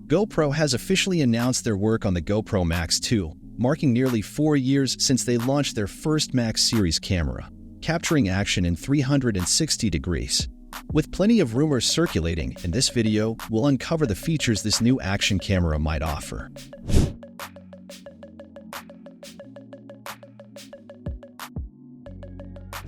GoPro has officially announced their work on the GoPro Max 2, marking nearly 4 years since they launched their first Max series camera, capturing action in 360 degrees. With plenty of rumors circulating, in this video, we'll uncover the features this new action camera might offer.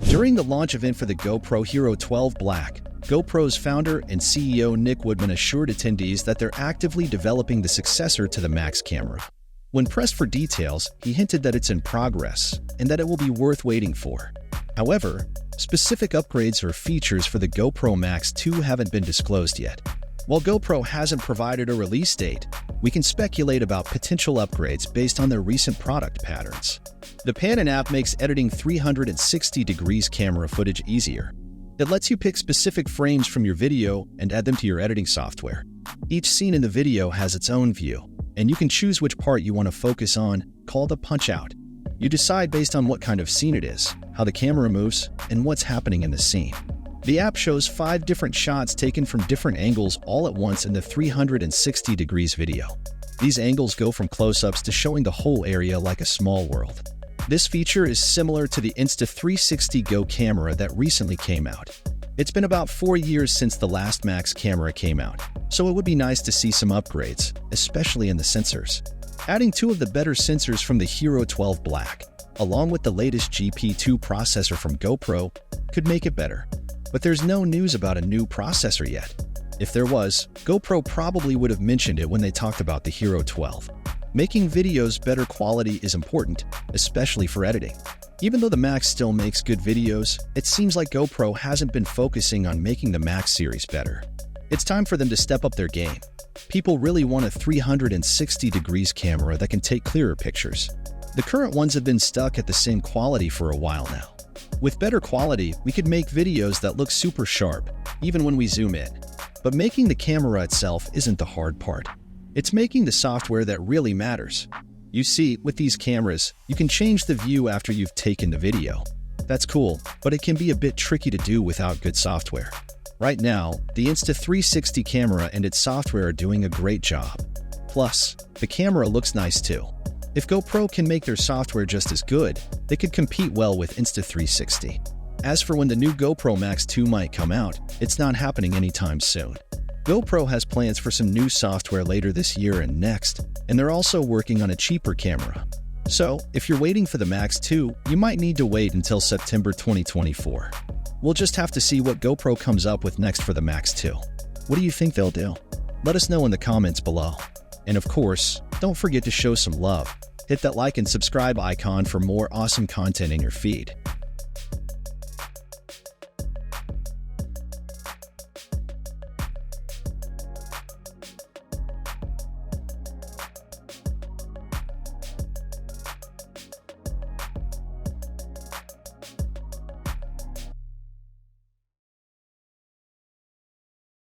During the launch event for the GoPro Hero 12 Black, GoPro's founder and CEO Nick Woodman assured attendees that they're actively developing the successor to the Max camera. When pressed for details, he hinted that it's in progress and that it will be worth waiting for. However, specific upgrades or features for the GoPro Max 2 haven't been disclosed yet. While GoPro hasn't provided a release date, we can speculate about potential upgrades based on their recent product patterns. The Panon app makes editing 360 degrees camera footage easier. It lets you pick specific frames from your video and add them to your editing software. Each scene in the video has its own view, and you can choose which part you want to focus on, called a punch-out. You decide based on what kind of scene it is, how the camera moves, and what's happening in the scene. The app shows 5 different shots taken from different angles all at once in the 360 degrees video. These angles go from close-ups to showing the whole area like a small world. This feature is similar to the Insta360 Go camera that recently came out. It's been about 4 years since the last Max camera came out, so it would be nice to see some upgrades, especially in the sensors. Adding 2 of the better sensors from the Hero 12 Black, along with the latest GP2 processor from GoPro, could make it better. But there's no news about a new processor yet. If there was, GoPro probably would have mentioned it when they talked about the Hero 12. Making videos better quality is important, especially for editing. Even though the Max still makes good videos, it seems like GoPro hasn't been focusing on making the Max series better. It's time for them to step up their game. People really want a 360 degrees camera that can take clearer pictures. The current ones have been stuck at the same quality for a while now. With better quality, we could make videos that look super sharp, even when we zoom in. But making the camera itself isn't the hard part. It's making the software that really matters. You see, with these cameras, you can change the view after you've taken the video. That's cool, but it can be a bit tricky to do without good software. Right now, the Insta360 camera and its software are doing a great job. Plus, the camera looks nice too. If GoPro can make their software just as good, they could compete well with Insta360. As for when the new GoPro Max 2 might come out, it's not happening anytime soon. GoPro has plans for some new software later this year and next, and they're also working on a cheaper camera. So, if you're waiting for the Max 2, you might need to wait until September 2024. We'll just have to see what GoPro comes up with next for the Max 2. What do you think they'll do? Let us know in the comments below. And of course, don't forget to show some love. Hit that like and subscribe icon for more awesome content in your feed.